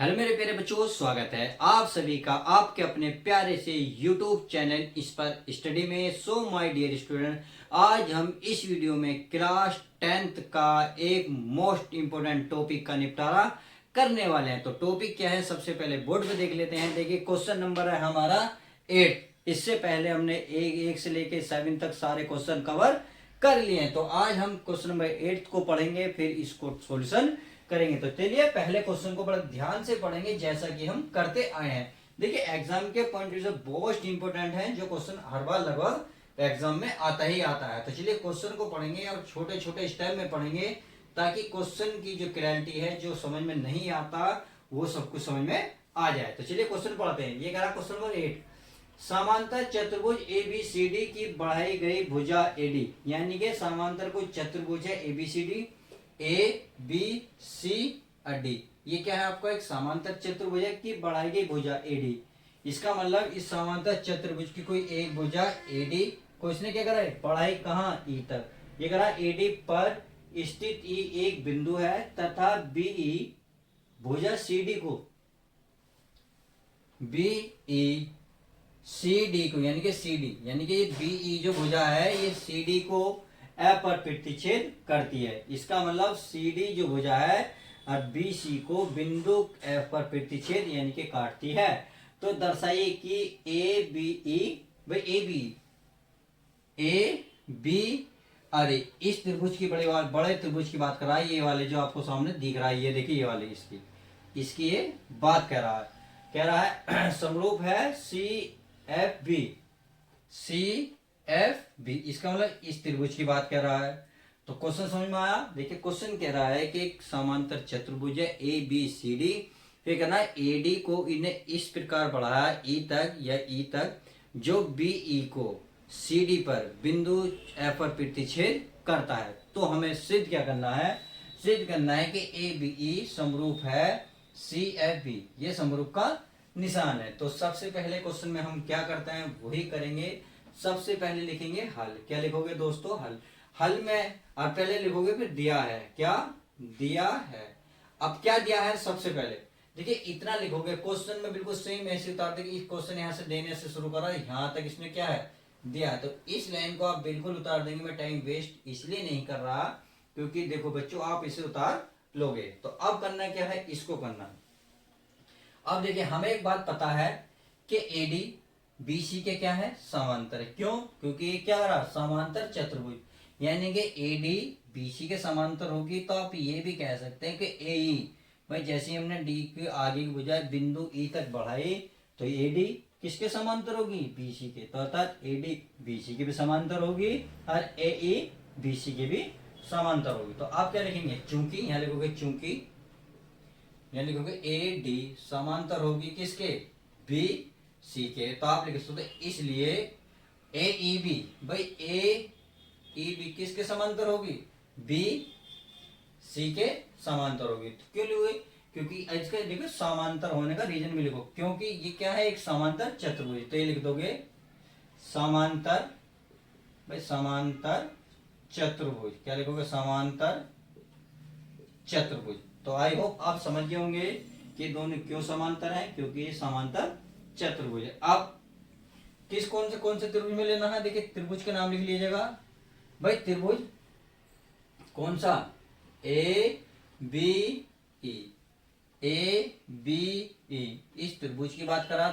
Hello मेरे प्यारे बच्चों, स्वागत है आप सभी का आपके अपने प्यारे से YouTube चैनल इस पर स्टडी में। सो माय डियर स्टूडेंट, आज हम इस वीडियो में क्लास 10th का एक मोस्ट इम्पोर्टेंट टॉपिक का निपटारा करने वाले हैं। तो टॉपिक क्या है, सबसे पहले बोर्ड पे देख लेते हैं। देखिए क्वेश्चन नंबर है हमारा 8। इससे पहले हमने एक से लेके 7 तक सारे क्वेश्चन कवर कर लिए हैं। तो आज हम क्वेश्चन नंबर 8 को पढ़ेंगे, फिर इसको सॉल्यूशन करेंगे। तो चलिए पहले क्वेश्चन को बड़ा ध्यान से पढ़ेंगे जैसा कि हम करते आए हैं। देखिए एग्जाम के पॉइंट से मोस्ट इंपोर्टेंट है, जो क्वेश्चन हर बार लगभग एग्जाम में आता ही आता है। तो चलिए क्वेश्चन को पढ़ेंगे और छोटे छोटे स्टेप में पढ़ेंगे, ताकि क्वेश्चन की जो क्लैरिटी है, जो समझ में नहीं आता वो सब कुछ समझ में आ जाए। तो चलिए क्वेश्चन पढ़ते हैं। ये कह रहा क्वेश्चन नंबर 8, समांतर चतुर्भुज ABCD की बढ़ाई गई भुजा AD, यानी कि समांतर कोई चतुर्भुज है ABCD, ABC और D। ये क्या है आपका, एक समांतर चतुर्भुज की बढ़ाई गई भुजा AD। इसका मतलब इस समांतर चतुर्भुज की कोई एक भुजा AD को इसने क्या करा है, बढ़ाई कहाँ, E तक। ये करा AD पर स्थित E एक बिंदु है तथा BE भुजा CD को यानी कि CD यानी कि BE जो भुजा है ये CD को F पर प्रतिच्छेद करती है। इसका मतलब CD जो भुजा है और BC को बिंदु F पर प्रतिच्छेद यानी कि काटती है। तो दर्शाइए कि AB अरे इस त्रिभुज की बड़े त्रिभुज की बात कर रहा है। ये वाले जो आपको सामने दिख रहा है, ये देखिए ये वाले इसकी ये बात कह रहा है समरूप है CFB। इसका मतलब इस त्रिभुज की बात कर रहा है। तो क्वेश्चन समझ में आया। देखिए क्वेश्चन कह रहा है कि एक समांतर चतुर्भुज है ABCD, फिर कहना है AD को इन्हें इस प्रकार बढ़ाया E तक या E तक, जो BE को CD पर बिंदु F पर प्रतिच्छेद करता है। तो हमें सिद्ध क्या करना है, सिद्ध करना है कि ABE समरूप है CFB। ये समरूप का निशान है। तो सबसे पहले क्वेश्चन में हम क्या करते हैं वही करेंगे। सबसे पहले लिखेंगे हल। क्या लिखोगे दोस्तों, हल में आप पहले लिखोगे फिर दिया है। क्या दिया है, अब क्या दिया है सबसे पहले देखिए इतना लिखोगे। क्वेश्चन में बिल्कुल सेम ऐसे उतार देंगे। इस क्वेश्चन यहाँ से देने से शुरू करा, यहाँ तक इसने क्या है दिया है। तो इस लाइन को आप बिल्कुल उतार देंगे। मैं टाइम वेस्ट इसलिए नहीं कर रहा क्योंकि देखो बच्चों आप इसे उतार लोगे। तो अब करना क्या है, इसको करना। अब देखिए हमें एक बात पता है कि AD BC के क्या है, समांतर है। क्यों, क्योंकि ये क्या रहा, समांतर चतुर्भुज, यानी कि AD BC के समांतर होगी। तो आप ये भी कह सकते हैं कि AE, भाई जैसे हमने D के आगे की भुजा बिंदु E तक बढ़ाई, तो AD किसके समांतर होगी, BC के। तो अर्थात AD BC के भी समांतर होगी और AE BC के भी समांतर होगी। तो आप क्या लिखेंगे, चूंकि, यहाँ लिखोगे चूंकि, यहाँ लिखोगे AD समांतर होगी किसके, BC के। तो आप लिख सकते इसलिए AEB, भाई AEB किसके समांतर होगी, BC के समांतर होगी। तो क्यों लिखोगे, क्योंकि इसका देखो समांतर होने का रीजन भी लिखो, क्योंकि ये क्या है, एक समांतर चतुर्भुज। तो ये लिख दोगे समांतर, भाई समांतर चतुर्भुज। क्या लिखोगे, समांतर चतुर्भुज। तो आई होप आप समझ गए होंगे कि दोनों क्यों समांतर हैं, क्योंकि ये समांतर चतुर्भुज है। अब किस कौन से त्रिभुज में लेना है, देखिए त्रिभुज के नाम लिख लीजिएगा। भाई त्रिभुज कौन सा, ABE, इस त्रिभुज की बात करा।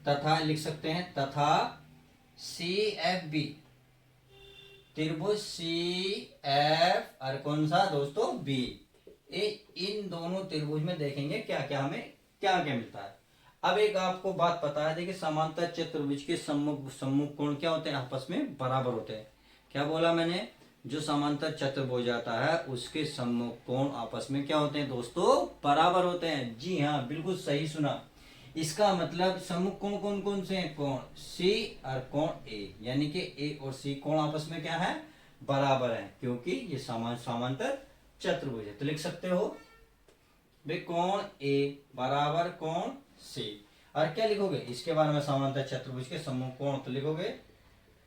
तथा लिख सकते हैं, तथा CFB, त्रिभुज CF और कौन सा दोस्तों, B। इन दोनों त्रिभुज में देखेंगे क्या क्या हमें क्या क्या मिलता है। अब एक आपको बात पता है, देखिए समांतर चतुर्भुज के सम्मुख कोण क्या होते हैं, आपस में बराबर होते हैं। क्या बोला मैंने, जो समांतर चतुर्भुज आता है उसके सम्मुख कोण आपस में क्या होते हैं दोस्तों, बराबर होते हैं। जी हाँ, बिल्कुल सही सुना। इसका मतलब सम्मुख कोण कौन कौन से हैं, कोण C और कोण A, यानी कि A और C कोण आपस में क्या है, बराबर है, क्योंकि ये समांतर चतुर्भुज है। तो लिख सकते हो भाई कोण A बराबर कोण C। और क्या लिखोगे इसके बारे में, समांतर चतुर्भुज के सम्मुख कोण। तो लिखोगे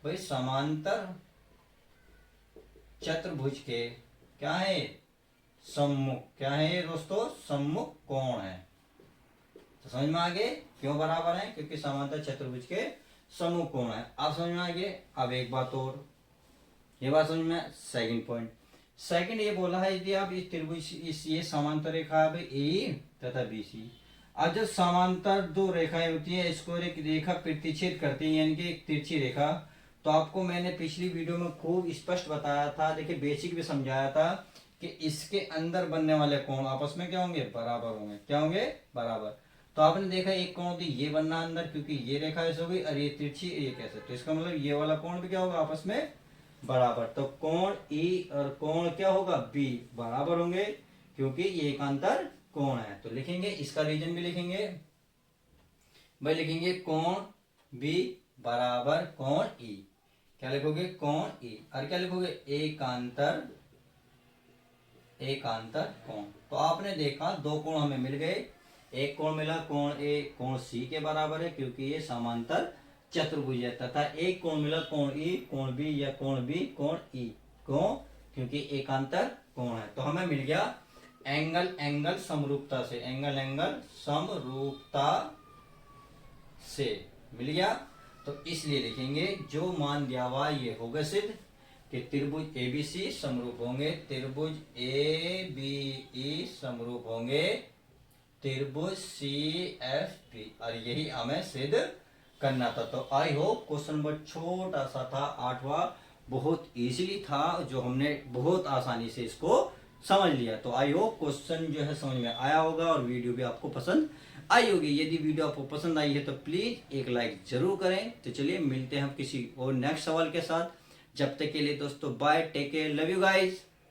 भाई समांतर चतुर्भुज के क्या है, सम्मुख। क्या है ये दोस्तों? सम्मुख कोण है। तो समझ में आ गए क्यों बराबर है? क्योंकि समांतर चतुर्भुज के सम्मुख कोण है। अब समझ में आ गए। अब एक बात और, ये बात समझ में, सेकंड पॉइंट। सेकंड ये बोला है यदि आप इस त्रिभुज इस ये समांतर रेखा है ए तथा बीसी। अब जब समांतर दो रेखाएं होती है, इसको एक रेखा प्रतिच्छेद करती है, यानी कि एक तिरछी रेखा, तो आपको मैंने पिछली वीडियो में खूब स्पष्ट बताया था, देखिए बेसिक भी समझाया था कि इसके अंदर बनने वाले कोण आपस में क्या होंगे? बराबर होंगे। क्या होंगे? बराबर। तो आपने देखा एक कोण तो ये बनना अंदर, क्योंकि ये रेखा ऐसे हो गई और ये तिरछी ये कैसे, तो इसका मतलब ये वाला कोण भी क्या होगा? आपस में बराबर। तो कोण ई और कोण क्या होगा? बी बराबर होंगे, क्योंकि ये एकांतर कोण है। तो लिखेंगे इसका रीजन भी लिखेंगे भाई, लिखेंगे कोण बी बराबर कोण ई। क्या लिखोगे? कोण ई। और क्या लिखोगे? एकांतर कोण। तो आपने देखा दो कोण हमें मिल गए। एक कोण मिला कोण ए, कोण सी के बराबर है क्योंकि ये समांतर चतुर्भुज है, तथा एक कोण मिला कोण ई, कोण बी या कोण बी कोण ई। क्यों? क्योंकि एकांतर कोण है। तो हमें मिल गया एंगल समरूपता से, एंगल समरूपता से मिल गया। तो इसलिए लिखेंगे जो मान दिया हुआ ये होगा सिद्ध कि त्रिभुज एबीसी समरूप होंगे, त्रिभुज एबीई समरूप होंगे त्रिभुज CFP, और यही हमें सिद्ध करना था। तो आई होप क्वेश्चन नंबर छोटा सा था, 8वां, बहुत इजीली था, जो हमने बहुत आसानी से इसको समझ लिया। तो आई होप क्वेश्चन जो है समझ में आया होगा और वीडियो भी आपको पसंद आई होगी। यदि वीडियो आपको पसंद आई है तो प्लीज एक लाइक जरूर करें। तो चलिए मिलते हैं हम किसी और नेक्स्ट सवाल के साथ। जब तक के लिए दोस्तों bye, take care, love you guys.